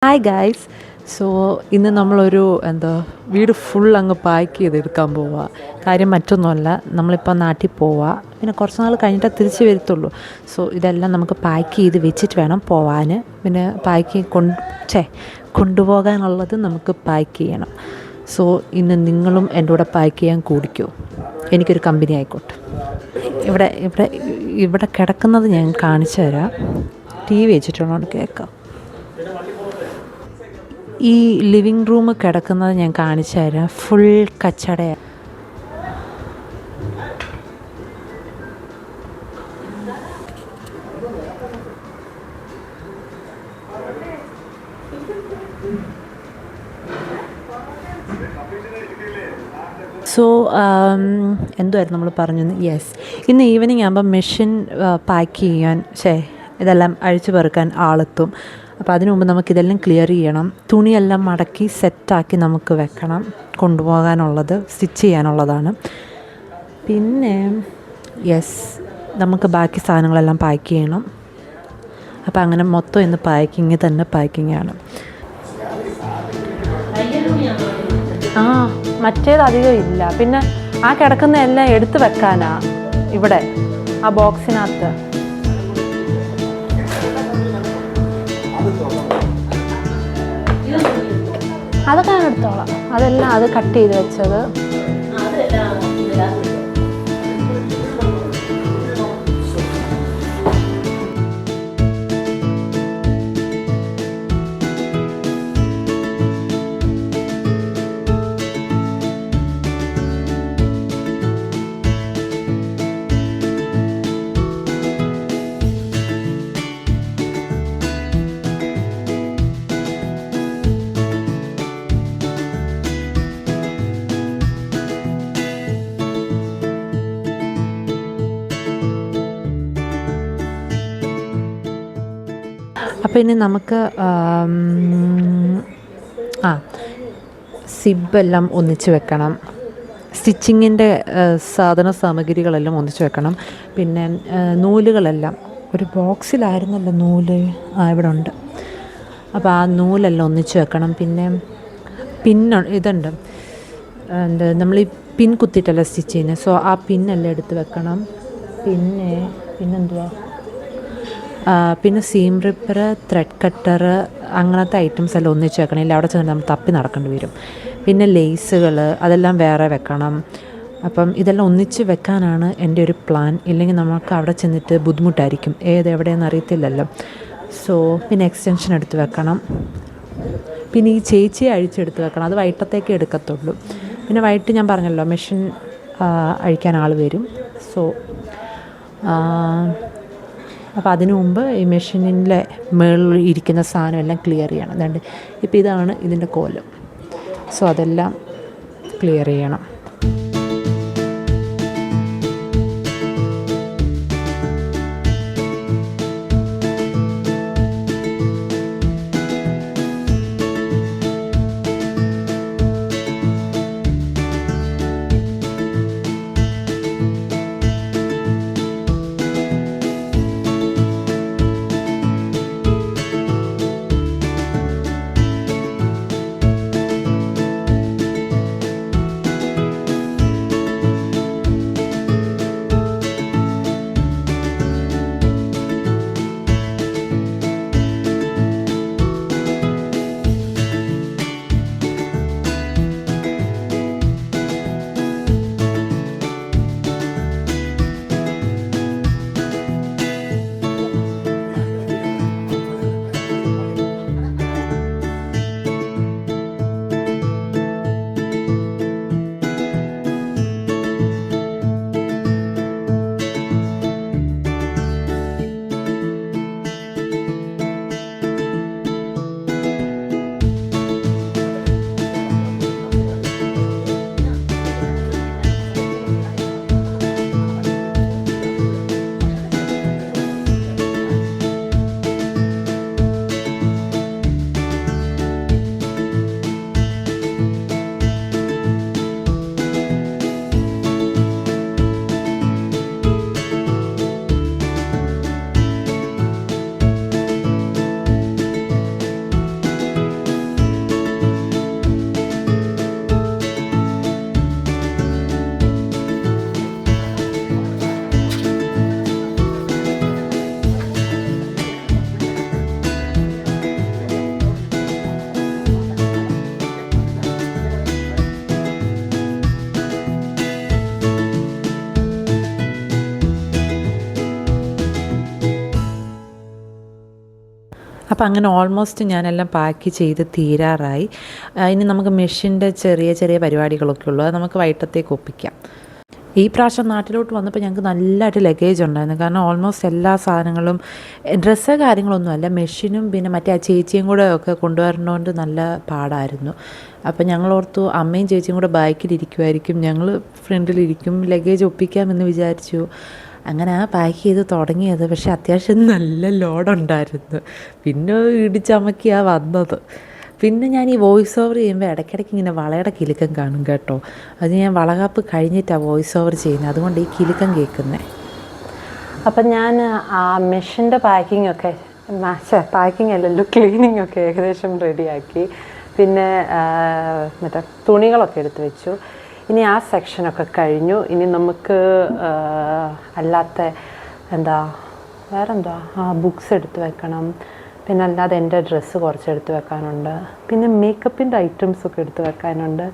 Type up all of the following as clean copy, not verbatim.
Hi guys. So ഇന്ന് നമ്മളൊരു വീട് ഫുൾ അങ്ങ് പാക്ക് ചെയ്തെടുക്കാൻ പോവുക. കാര്യം മറ്റൊന്നുമല്ല, നമ്മളിപ്പോൾ നാട്ടിൽ പോവുക, പിന്നെ കുറച്ച് നാൾ കഴിഞ്ഞിട്ടേ തിരിച്ച് വരത്തുള്ളൂ. സോ ഇതെല്ലാം നമുക്ക് പാക്ക് ചെയ്ത് വെച്ചിട്ട് വേണം പോവാൻ. പിന്നെ കൊണ്ടുപോകാനുള്ളത് നമുക്ക് പാക്ക് ചെയ്യണം. സോ ഇന്ന് നിങ്ങളും എൻ്റെ കൂടെ പാക്ക് ചെയ്യാൻ കൂടിക്കോ, എനിക്കൊരു കമ്പനി ആയിക്കോട്ടെ. ഇവിടെ ഇവിടെ ഇവിടെ കിടക്കുന്നത് ഞാൻ കാണിച്ചു തരാം. ടി വി വെച്ചിട്ടുള്ളതുകൊണ്ട് കേൾക്കാം. ഈ ലിവിങ് റൂം കിടക്കുന്നത് ഞാൻ കാണിച്ചു തരാം. ഫുൾ കച്ചടയാണ്. സോ എന്തുമായിരുന്നു നമ്മൾ പറഞ്ഞത്? യെസ്, ഇന്ന് ഈവനിങ് ആകുമ്പോൾ മെഷീൻ പാക്ക് ചെയ്യാൻ ഇതെല്ലാം അഴിച്ചു പെറുക്കാൻ ആളെത്തും. അപ്പോൾ അതിനു മുമ്പ് നമുക്കിതെല്ലാം ക്ലിയർ ചെയ്യണം. തുണിയെല്ലാം മടക്കി സെറ്റാക്കി നമുക്ക് വെക്കണം. കൊണ്ടുപോകാനുള്ളത് സ്റ്റിച്ച് ചെയ്യാനുള്ളതാണ്. പിന്നെ നമുക്ക് ബാക്കി സാധനങ്ങളെല്ലാം പാക്ക് ചെയ്യണം. അപ്പോൾ അങ്ങനെ മൊത്തം ഇന്ന് പാക്കിങ്ങാണ്. മറ്റേത് അധികം ഇല്ല. പിന്നെ ആ കിടക്കുന്ന എല്ലാം എടുത്ത് വെക്കാനാ ഇവിടെ ആ ബോക്സിനകത്ത്. അതൊക്കെ ഞാൻ എടുത്തോളാം. അതെല്ലാം അത് കട്ട് ചെയ്ത് വെച്ചത്. അപ്പോൾ ഇനി നമുക്ക് സിബെല്ലാം ഒന്നിച്ച് വെക്കണം. സ്റ്റിച്ചിങ്ങിൻ്റെ സാമഗ്രികളെല്ലാം ഒന്നിച്ച് വെക്കണം. പിന്നെ നൂലുകളെല്ലാം ഒരു ബോക്സിലായിരുന്നല്ലോ നൂല്. ഇവിടെ ഉണ്ട്. അപ്പോൾ ആ നൂലെല്ലാം ഒന്നിച്ച് വെക്കണം. പിന്നെ ഇതുണ്ട്, നമ്മൾ ഈ പിൻ കുത്തിയിട്ടല്ല സ്റ്റിച്ച് ചെയ്യുന്നത്. സോ ആ പിന്നെല്ലാം എടുത്ത് വെക്കണം. പിന്നെന്തുവാ പിന്നെ സീം റിപ്പർ, ത്രെഡ് കട്ടർ, അങ്ങനത്തെ ഐറ്റംസ് എല്ലാം ഒന്നിച്ച് വെക്കണം. ഇല്ല അവിടെ ചെന്നിട്ട് നമ്മൾ തപ്പി നടക്കേണ്ടി വരും. പിന്നെ ലേസുകൾ അതെല്ലാം വേറെ വെക്കണം. അപ്പം ഇതെല്ലാം ഒന്നിച്ച് വെക്കാനാണ് എൻ്റെ ഒരു പ്ലാൻ. ഇല്ലെങ്കിൽ നമുക്ക് അവിടെ ചെന്നിട്ട് ബുദ്ധിമുട്ടായിരിക്കും, എവിടെയെന്ന് അറിയത്തില്ലല്ലോ. സോ പിന്നെ എക്സ്റ്റൻഷൻ എടുത്ത് വെക്കണം. പിന്നെ ഈ ചേച്ചിയെ അഴിച്ചെടുത്ത് വെക്കണം. അത് വൈകിട്ടത്തേക്ക് എടുക്കത്തുള്ളൂ. പിന്നെ വൈകിട്ട് ഞാൻ പറഞ്ഞല്ലോ മെഷീൻ അഴിക്കാൻ ആൾ വരും. സോ അപ്പോൾ അതിനു മുമ്പ് ഈ മെഷീനിലെ മുകളിൽ ഇരിക്കുന്ന സാധനം എല്ലാം ക്ലിയർ ചെയ്യണം. അതുകൊണ്ട് ഇപ്പോൾ ഇതാണ് ഇതിൻ്റെ കോലം. സോ അതെല്ലാം ക്ലിയർ ചെയ്യണം. അപ്പോൾ അങ്ങനെ ഓൾമോസ്റ്റ് ഞാനെല്ലാം പാക്ക് ചെയ്ത് തീരാറായി. ഇനി നമുക്ക് മെഷീൻ്റെ ചെറിയ ചെറിയ പരിപാടികളൊക്കെ ഉള്ളൂ, അത് നമുക്ക് വൈകിട്ടത്തേക്ക് ഒപ്പിക്കാം. ഈ പ്രാവശ്യം നാട്ടിലോട്ട് വന്നപ്പോൾ ഞങ്ങൾക്ക് നല്ലതായിട്ട് ലഗേജ് ഉണ്ടായിരുന്നു. കാരണം ഓൾമോസ്റ്റ് എല്ലാ സാധനങ്ങളും, ഡ്രസ്സ് കാര്യങ്ങളൊന്നുമല്ല, മെഷീനും പിന്നെ മറ്റേ ആ ചേച്ചിയും കൂടെ ഒക്കെ കൊണ്ടുവരണോണ്ട് നല്ല പാടായിരുന്നു. അപ്പം ഞങ്ങളോർത്തു അമ്മയും ചേച്ചിയും കൂടെ ബാക്കിലിരിക്കുമായിരിക്കും, ഞങ്ങൾ ഫ്രണ്ടിലിരിക്കും, ലഗേജ് ഒപ്പിക്കാമെന്ന് വിചാരിച്ചു. അങ്ങനെ ആ പാക്ക് ചെയ്ത് തുടങ്ങിയത്. പക്ഷേ അത്യാവശ്യം നല്ല ലോഡുണ്ടായിരുന്നു. പിന്നെ ഇടിച്ചമക്കിയാണ് വന്നത്. പിന്നെ ഞാൻ ഈ വോയിസ് ഓവർ ചെയ്യുമ്പോൾ ഇടയ്ക്കിടയ്ക്ക് ഇങ്ങനെ വളയുടെ കിലുക്കം കാണും കേട്ടോ. അത് ഞാൻ വളകാപ്പ് കഴിഞ്ഞിട്ടാണ് വോയിസ് ഓവർ ചെയ്യുന്നത്, അതുകൊണ്ട് ഈ കിലുക്കം കേൾക്കുന്നത്. അപ്പം ഞാൻ ആ മെഷീൻ്റെ പാക്കിങ്ങൊക്കെ പാക്കിംഗ് അല്ലല്ലോ, ക്ലീനിങ് ഒക്കെ ഏകദേശം റെഡിയാക്കി. പിന്നെ മറ്റേ തുണികളൊക്കെ എടുത്ത് വെച്ചു. ഇനി ആ സെക്ഷനൊക്കെ കഴിഞ്ഞു. ഇനി നമുക്ക് അല്ലാത്ത വേറെന്താ ബുക്സ് എടുത്ത് വെക്കണം. പിന്നെ അല്ലാതെ എൻ്റെ ഡ്രസ്സ് കുറച്ച് എടുത്ത് വെക്കാനുണ്ട്. പിന്നെ മേക്കപ്പിൻ്റെ ഐറ്റംസൊക്കെ എടുത്ത് വെക്കാനുണ്ട്.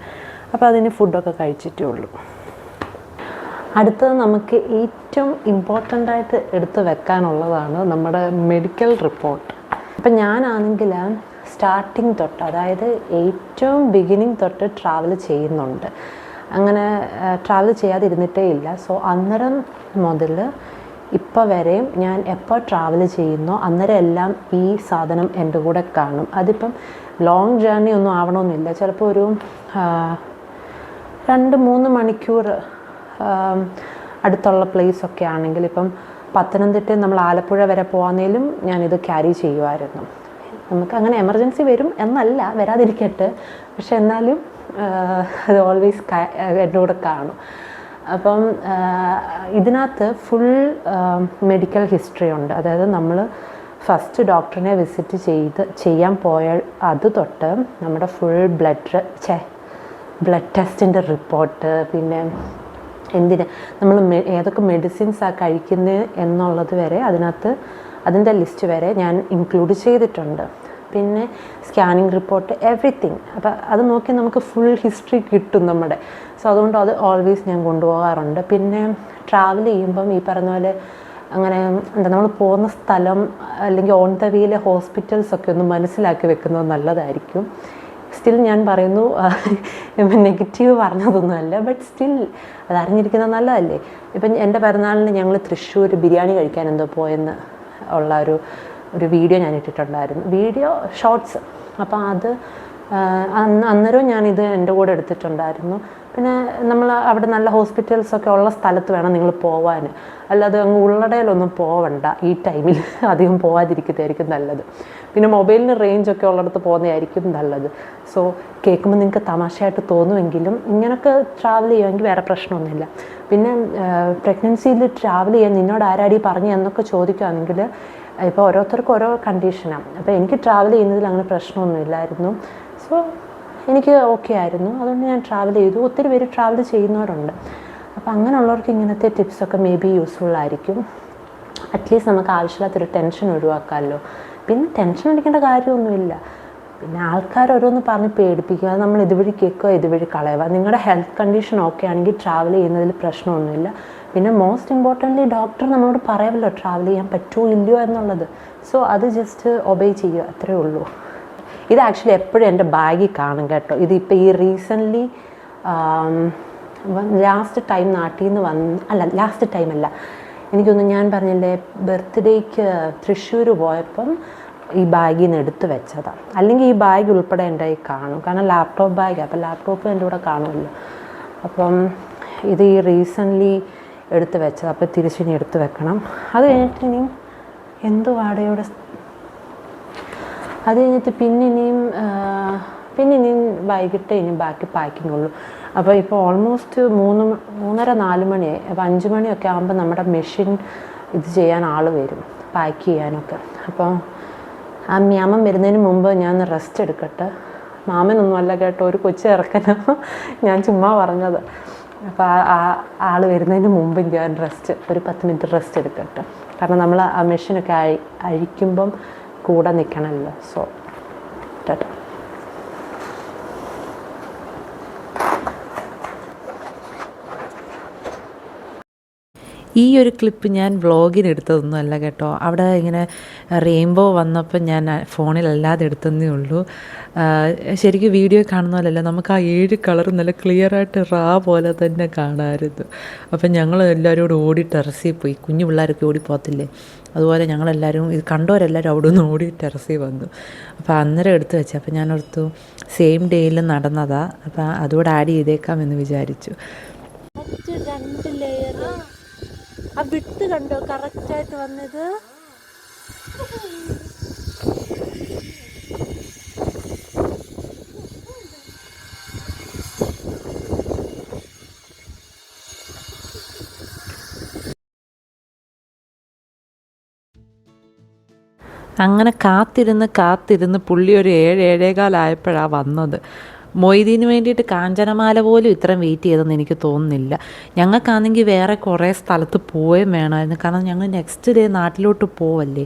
അപ്പോൾ അതിന് ഫുഡൊക്കെ കഴിച്ചിട്ടേ ഉള്ളൂ. അടുത്തത് നമുക്ക് ഏറ്റവും ഇമ്പോർട്ടൻ്റായിട്ട് എടുത്ത് വെക്കാനുള്ളതാണ് നമ്മുടെ മെഡിക്കൽ റിപ്പോർട്ട്. അപ്പം ഞാനാണെങ്കിൽ സ്റ്റാർട്ടിങ് തൊട്ട്, അതായത് ഏറ്റവും ബിഗിനിങ് തൊട്ട് ട്രാവൽ ചെയ്യുന്നുണ്ട്. അങ്ങനെ ട്രാവൽ ചെയ്യാതിരുന്നിട്ടേ ഇല്ല. സോ അന്നേരം മുതൽ ഇപ്പോൾ വരെയും ഞാൻ എപ്പോൾ ട്രാവൽ ചെയ്യുന്നോ അന്നേരം എല്ലാം ഈ സാധനം എൻ്റെ കൂടെ കാണും. അതിപ്പം ലോങ് ജേർണി ഒന്നും ആവണമെന്നില്ല. ചിലപ്പോൾ ഒരു 2-3 മണിക്കൂർ അടുത്തുള്ള പ്ലേസൊക്കെ ആണെങ്കിൽ, ഇപ്പം പത്തനംതിട്ടയിൽ നമ്മൾ ആലപ്പുഴ വരെ പോകാന്നേലും ഞാനിത് ക്യാരി ചെയ്യുമായിരുന്നു. നമുക്ക് അങ്ങനെ എമർജൻസി വരും എന്നല്ല, വരാതിരിക്കട്ടെ, പക്ഷെ എന്നാലും അത് ഓൾവേസ് എൻ്റെ കൂടെ കാണും. അപ്പം ഇതിനകത്ത് ഫുൾ മെഡിക്കൽ ഹിസ്റ്ററി ഉണ്ട്. അതായത് നമ്മൾ ഫസ്റ്റ് ഡോക്ടറിനെ വിസിറ്റ് ചെയ്യാൻ പോയ അത് തൊട്ട് നമ്മുടെ ഫുൾ ബ്ലഡ് ടെസ്റ്റിൻ്റെ റിപ്പോർട്ട്, പിന്നെ നമ്മൾ ഏതൊക്കെ മെഡിസിൻസാണ് കഴിക്കുന്നത് എന്നുള്ളത് വരെ അതിൻ്റെ ലിസ്റ്റ് വരെ ഞാൻ ഇൻക്ലൂഡ് ചെയ്തിട്ടുണ്ട്. പിന്നെ സ്കാനിങ് റിപ്പോർട്ട്, എവറിത്തിങ്. അപ്പോൾ അത് നോക്കി നമുക്ക് ഫുൾ ഹിസ്റ്ററി കിട്ടും നമ്മുടെ. സോ അതുകൊണ്ട് അത് ഓൾവേസ് ഞാൻ കൊണ്ടുപോകാറുണ്ട്. പിന്നെ ട്രാവൽ ചെയ്യുമ്പം ഈ പറഞ്ഞ പോലെ അങ്ങനെ നമ്മൾ പോകുന്ന സ്ഥലം അല്ലെങ്കിൽ ഓൺ ദ വേയിലെ ഹോസ്പിറ്റൽസൊക്കെ ഒന്ന് മനസ്സിലാക്കി വെക്കുന്നത് നല്ലതായിരിക്കും. സ്റ്റിൽ ഞാൻ പറയുന്നു, നെഗറ്റീവ് പറഞ്ഞതൊന്നുമല്ല, ബട്ട് സ്റ്റിൽ അത് അറിഞ്ഞിരിക്കുന്നത് നല്ലതല്ലേ. ഇപ്പം എൻ്റെ പിറന്നാളിന് ഞങ്ങൾ തൃശ്ശൂർ ബിരിയാണി കഴിക്കാൻ എന്തോ പോയെന്ന് ഉള്ള ഒരു വീഡിയോ ഞാൻ ഇട്ടിട്ടുണ്ടായിരുന്നു, വീഡിയോ ഷോർട്സ്. അപ്പോൾ അത് അന്നേരവും ഞാനിത് എൻ്റെ കൂടെ എടുത്തിട്ടുണ്ടായിരുന്നു. പിന്നെ നമ്മൾ അവിടെ നല്ല ഹോസ്പിറ്റൽസൊക്കെ ഉള്ള സ്ഥലത്ത് വേണം നിങ്ങൾ പോവാൻ, അല്ലാതെ അങ്ങ് ഉള്ളടയിലൊന്നും പോവണ്ട. ഈ ടൈമിൽ അധികം പോകാതിരിക്കുന്നതായിരിക്കും നല്ലത്. പിന്നെ മൊബൈലിന് റേഞ്ചൊക്കെ ഉള്ളിടത്ത് പോകുന്നതായിരിക്കും നല്ലത്. സോ കേൾക്കുമ്പോൾ നിങ്ങൾക്ക് തമാശയായിട്ട് തോന്നുമെങ്കിലും ഇങ്ങനെയൊക്കെ ട്രാവൽ ചെയ്യുമെങ്കിൽ വേറെ പ്രശ്നമൊന്നുമില്ല. പിന്നെ പ്രഗ്നൻസിയിൽ ട്രാവൽ ചെയ്യാൻ നിന്നോട് ആരാടി പറഞ്ഞു എന്നൊക്കെ ചോദിക്കുകയാണെങ്കിൽ, ഇപ്പോൾ ഓരോരുത്തർക്കും ഓരോ കണ്ടീഷനാണ്. അപ്പോൾ എനിക്ക് ട്രാവൽ ചെയ്യുന്നതിൽ അങ്ങനെ പ്രശ്നമൊന്നുമില്ലായിരുന്നു. സോ എനിക്ക് ഓക്കെ ആയിരുന്നു. അതുകൊണ്ട് ഞാൻ ട്രാവൽ ചെയ്തു. ഒത്തിരി പേര് ട്രാവൽ ചെയ്യുന്നവരുണ്ട്. അപ്പോൾ അങ്ങനെയുള്ളവർക്ക് ഇങ്ങനത്തെ ടിപ്സൊക്കെ മേ ബി യൂസ്ഫുൾ ആയിരിക്കും. അറ്റ്ലീസ്റ്റ് നമുക്ക് ആവശ്യമില്ലാത്തൊരു ടെൻഷൻ ഒഴിവാക്കാമല്ലോ. പിന്നെ ടെൻഷൻ അടിക്കേണ്ട കാര്യമൊന്നുമില്ല. പിന്നെ ആൾക്കാർ ഓരോന്ന് പറഞ്ഞ് പേടിപ്പിക്കുക, നമ്മൾ ഇതുവഴി കേൾക്കുക, ഇതുവഴി കളയുക. നിങ്ങളുടെ ഹെൽത്ത് കണ്ടീഷൻ ഓക്കെ ആണെങ്കിൽ ട്രാവൽ ചെയ്യുന്നതിൽ പ്രശ്നമൊന്നുമില്ല. പിന്നെ മോസ്റ്റ് ഇമ്പോർട്ടൻ്റ്ലി ഡോക്ടർ നമ്മളോട് പറയുമല്ലോ ട്രാവൽ ചെയ്യാൻ പറ്റുമോ ഇല്ലയോ എന്നുള്ളത്. സോ അത് ജസ്റ്റ് ഒബേ ചെയ്യുക, അത്രയേ ഉള്ളൂ. ഇത് ആക്ച്വലി എപ്പോഴും എൻ്റെ ബാഗിൽ കാണും കേട്ടോ. ഇതിപ്പോൾ ഈ റീസെൻ്റ്ലി ലാസ്റ്റ് ടൈം നാട്ടിൽ നിന്ന് ലാസ്റ്റ് ടൈമല്ല, എനിക്കൊന്ന് ഞാൻ പറഞ്ഞില്ലേ ബർത്ത്ഡേക്ക് തൃശ്ശൂർ പോയപ്പം ഈ ബാഗിൽ നിന്ന് എടുത്ത് വെച്ചതാണ്. അല്ലെങ്കിൽ ഈ ബാഗ് ഉൾപ്പെടെ എൻ്റെ കയ്യിൽ കാണും, കാരണം ലാപ്ടോപ്പ് ബാഗാണ്. അപ്പോൾ ലാപ്ടോപ്പ് എൻ്റെ കൂടെ കാണുമല്ലോ. അപ്പം ഇത് ഈ റീസെൻ്റ്ലി എടുത്ത് വെച്ചത്. അപ്പോൾ തിരിച്ചിനി എടുത്ത് വെക്കണം. അത് കഴിഞ്ഞിട്ട് ഇനിയും അത് കഴിഞ്ഞിട്ട് പിന്നെ ഇനിയും വൈകിട്ട് ഇനി ബാക്കി പാക്കിംഗ് ഉള്ളൂ. അപ്പോൾ ഇപ്പോൾ ഓൾമോസ്റ്റ് 3:30-4 മണിയായി. അപ്പോൾ 5 മണിയൊക്കെ ആകുമ്പോൾ നമ്മുടെ മെഷീൻ ഇത് ചെയ്യാൻ ആൾ വരും, പാക്ക് ചെയ്യാനൊക്കെ. അപ്പോൾ ആ മാമൻ വരുന്നതിന് മുമ്പ് ഞാൻ റെസ്റ്റ് എടുക്കട്ടെ. മാമനൊന്നുമല്ല കേട്ടോ, ഒരു കൊച്ചു ഇറക്കനോ, ഞാൻ ചുമ്മാ പറഞ്ഞത്. അപ്പോൾ ആ ആൾ വരുന്നതിന് മുമ്പ് ഞാൻ ഒരു 10 മിനിറ്റ് റെസ്റ്റ് എടുക്കട്ടെ. കാരണം നമ്മൾ ആ മെഷീനൊക്കെ അഴിക്കുമ്പം കൂടെ നിൽക്കണമല്ലോ. സോ ടാറ്റാ. ഈ ഒരു ക്ലിപ്പ് ഞാൻ വ്ളോഗിന് എടുത്തതൊന്നും അല്ല കേട്ടോ. അവിടെ ഇങ്ങനെ റെയിൻബോ വന്നപ്പോൾ ഞാൻ ഫോണിലല്ലാതെ എടുത്തതേ ഉള്ളൂ. ശരിക്കും വീഡിയോ കാണുന്ന പോലെയല്ല, നമുക്ക് ആ 7 കളറും നല്ല ക്ലിയറായിട്ട് പോലെ തന്നെ കാണാമായിരുന്നു. അപ്പം ഞങ്ങൾ എല്ലാവരും കൂടെ ഓടി ടെറസിൽ പോയി. കുഞ്ഞു പിള്ളേരൊക്കെ ഓടിപ്പോകത്തില്ലേ, അതുപോലെ ഞങ്ങളെല്ലാവരും ഇത് കണ്ടവരെല്ലാവരും അവിടെ നിന്ന് ഓടി ടെറസിൽ വന്നു. അപ്പോൾ അന്നേരം എടുത്ത് വെച്ചു. അപ്പോൾ ഞാൻ ഓർത്തു സെയിം ഡേയിൽ നടന്നതാണ്, അപ്പോൾ അതുകൂടെ ആഡ് ചെയ്തേക്കാമെന്ന് വിചാരിച്ചു. 2 ലെയർ ആ വിട്ട് കണ്ടോ കറക്റ്റായിട്ട് വന്നത്. അങ്ങനെ കാത്തിരുന്ന് പുള്ളി ഒരു 7-7:15 വന്നത്. മൊയ്തീന് വേണ്ടിയിട്ട് കാഞ്ചനമാല പോലും ഇത്രയും വെയിറ്റ് ചെയ്തെന്ന് എനിക്ക് തോന്നുന്നില്ല. ഞങ്ങൾക്കാണെങ്കിൽ വേറെ കുറേ സ്ഥലത്ത് പോവുകയും വേണമായിരുന്നു, കാരണം ഞങ്ങൾ നെക്സ്റ്റ് ഡേ നാട്ടിലോട്ട് പോവല്ലേ.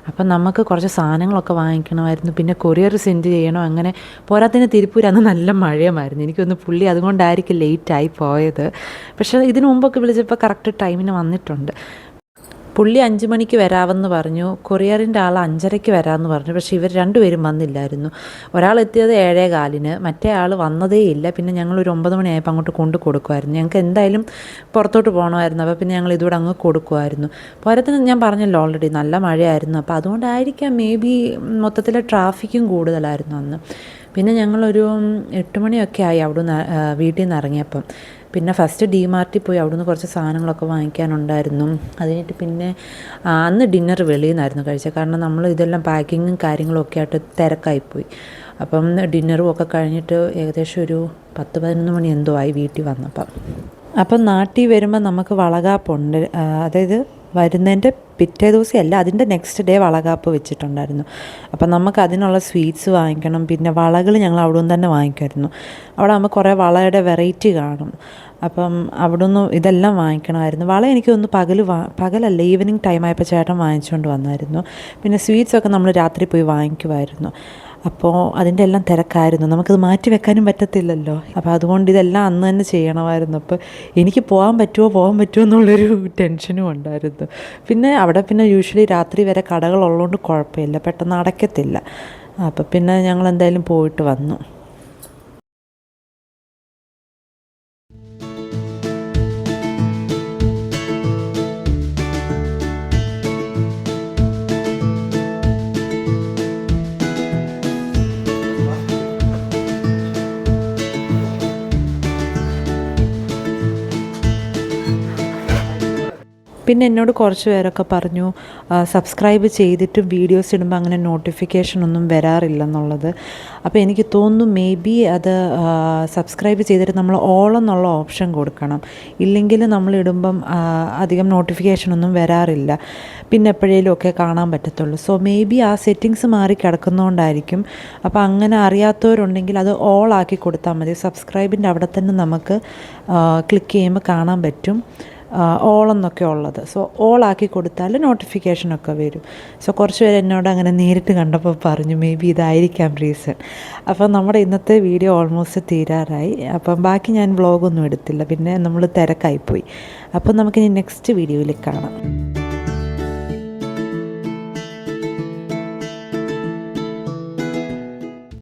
അപ്പം നമുക്ക് കുറച്ച് സാധനങ്ങളൊക്കെ വാങ്ങിക്കണമായിരുന്നു, പിന്നെ കൊറിയർ സെൻഡ് ചെയ്യണം. അങ്ങനെ പോരാത്തതിന് തിരുപ്പൂർ അന്ന് നല്ല മഴയുമായിരുന്നു. എനിക്കൊന്ന് പുള്ളി അതുകൊണ്ടായിരിക്കും ലേറ്റായി പോയത്. പക്ഷേ ഇതിനു മുമ്പൊക്കെ വിളിച്ചപ്പോൾ കറക്റ്റ് ടൈമിന് വന്നിട്ടുണ്ട്. പുള്ളി 5 മണിക്ക് വരാമെന്ന് പറഞ്ഞു, കൊറിയറിൻ്റെ ആൾ 5:30 വരാമെന്ന് പറഞ്ഞു. പക്ഷേ ഇവർ 2 പേരും വന്നില്ലായിരുന്നു. ഒരാൾ എത്തിയത് 7:15, മറ്റേ ആൾ വന്നതേ ഇല്ല. പിന്നെ ഞങ്ങളൊരു 9 മണിയായപ്പോൾ അങ്ങോട്ട് കൊണ്ട് കൊടുക്കുമായിരുന്നു. ഞങ്ങൾക്ക് എന്തായാലും പുറത്തോട്ട് പോകണമായിരുന്നു, അപ്പോൾ പിന്നെ ഞങ്ങൾ ഇതുകൂടെ അങ്ങ് കൊടുക്കുമായിരുന്നു. പോരത്തിന് ഞാൻ പറഞ്ഞല്ലോ ഓൾറെഡി നല്ല മഴയായിരുന്നു, അപ്പോൾ അതുകൊണ്ടായിരിക്കാം മേ ബി മൊത്തത്തിൽ ട്രാഫിക്കും കൂടുതലായിരുന്നു അന്ന്. പിന്നെ ഞങ്ങളൊരു 8 മണിയൊക്കെ ആയി അവിടുന്ന് വീട്ടിൽ നിന്ന് ഇറങ്ങിയപ്പം. പിന്നെ ഫസ്റ്റ് DMart പോയി അവിടുന്ന് കുറച്ച് സാധനങ്ങളൊക്കെ വാങ്ങിക്കാനുണ്ടായിരുന്നു. അത് കഴിഞ്ഞിട്ട് പിന്നെ അന്ന് ഡിന്നർ വെളിയിൽ നിന്നായിരുന്നു കഴിച്ചത്, കാരണം നമ്മൾ ഇതെല്ലാം പാക്കിങ്ങും കാര്യങ്ങളും ഒക്കെ ആയിട്ട് തിരക്കായിപ്പോയി. അപ്പം ഡിന്നറും ഒക്കെ കഴിഞ്ഞിട്ട് ഏകദേശം ഒരു 10-11 മണി എന്തോ ആയി വീട്ടിൽ വന്നപ്പം. അപ്പം നാട്ടിൽ വരുമ്പോൾ നമുക്ക് വളകാപ്പുണ്ട്, അതായത് വരുന്നതിൻ്റെ പിറ്റേ ദിവസമല്ല, അതിൻ്റെ നെക്സ്റ്റ് ഡേ വളകാപ്പ് വെച്ചിട്ടുണ്ടായിരുന്നു. അപ്പം നമുക്ക് അതിനുള്ള സ്വീറ്റ്സ് വാങ്ങിക്കണം. പിന്നെ വളകൾ ഞങ്ങൾ അവിടെ നിന്ന് തന്നെ വാങ്ങിക്കുമായിരുന്നു. അവിടെ ആകുമ്പോൾ കുറേ വളയുടെ വെറൈറ്റി കാണും. അപ്പം അവിടുന്ന് ഇതെല്ലാം വാങ്ങിക്കണമായിരുന്നു. വള എനിക്കൊന്ന് പകലല്ല ഈവനിങ് ടൈം ആയപ്പോൾ ചേട്ടൻ വാങ്ങിച്ചുകൊണ്ട് വന്നായിരുന്നു. പിന്നെ സ്വീറ്റ്സൊക്കെ നമ്മൾ രാത്രി പോയി വാങ്ങിക്കുമായിരുന്നു. അപ്പോൾ അതിൻ്റെ എല്ലാം തിരക്കായിരുന്നു, നമുക്കത് മാറ്റി വെക്കാനും പറ്റത്തില്ലല്ലോ. അപ്പോൾ അതുകൊണ്ട് ഇതെല്ലാം അന്ന് തന്നെ ചെയ്യണമായിരുന്നു. അപ്പോൾ എനിക്ക് പോകാൻ പറ്റുമോ എന്നുള്ളൊരു ടെൻഷനും ഉണ്ടായിരുന്നു. പിന്നെ അവിടെ പിന്നെ യൂഷ്വലി രാത്രി വരെ കടകളുള്ളതുകൊണ്ട് കുഴപ്പമില്ല, പെട്ടെന്ന് അടയ്ക്കത്തില്ല. അപ്പോൾ പിന്നെ ഞങ്ങൾ എന്തായാലും പോയിട്ട് വന്നു. പിന്നെ എന്നോട് കുറച്ച് പേരൊക്കെ പറഞ്ഞു സബ്സ്ക്രൈബ് ചെയ്തിട്ടും വീഡിയോസ് ഇടുമ്പോൾ അങ്ങനെ നോട്ടിഫിക്കേഷനൊന്നും വരാറില്ലെന്നുള്ളത്. അപ്പോൾ എനിക്ക് തോന്നുന്നു മേ ബി അത് സബ്സ്ക്രൈബ് ചെയ്തിട്ട് നമ്മൾ ഓൾ എന്നുള്ള ഓപ്ഷൻ കൊടുക്കണം, ഇല്ലെങ്കിൽ നമ്മളിടുമ്പം അധികം നോട്ടിഫിക്കേഷനൊന്നും വരാറില്ല, പിന്നെ എപ്പോഴേലും ഒക്കെ കാണാൻ പറ്റത്തുള്ളൂ. സോ മേ ബി ആ സെറ്റിങ്സ് മാറി കിടക്കുന്നതുകൊണ്ടായിരിക്കും. അപ്പോൾ അങ്ങനെ അറിയാത്തവരുണ്ടെങ്കിൽ അത് ഓൾ ആക്കി കൊടുത്താൽ മതി. സബ്സ്ക്രൈബിൻ്റെ അവിടെ തന്നെ നമുക്ക് ക്ലിക്ക് ചെയ്യുമ്പോൾ കാണാൻ പറ്റും ഓൾ എന്നൊക്കെ ഉള്ളത്. സോ ഓൾ ആക്കി കൊടുത്താൽ നോട്ടിഫിക്കേഷനൊക്കെ വരും. സോ കുറച്ച് പേര് എന്നോട് അങ്ങനെ നേരിട്ട് കണ്ടപ്പോൾ പറഞ്ഞു മേ ബി ഇതായിരിക്കാം റീസൺ. അപ്പം നമ്മുടെ ഇന്നത്തെ വീഡിയോ ഓൾമോസ്റ്റ് തീരാറായി. അപ്പം ബാക്കി ഞാൻ വ്ളോഗൊന്നും എടുത്തില്ല, പിന്നെ നമ്മൾ തിരക്കായിപ്പോയി. അപ്പം നമുക്കിനി നെക്സ്റ്റ് വീഡിയോയിൽ കാണാം.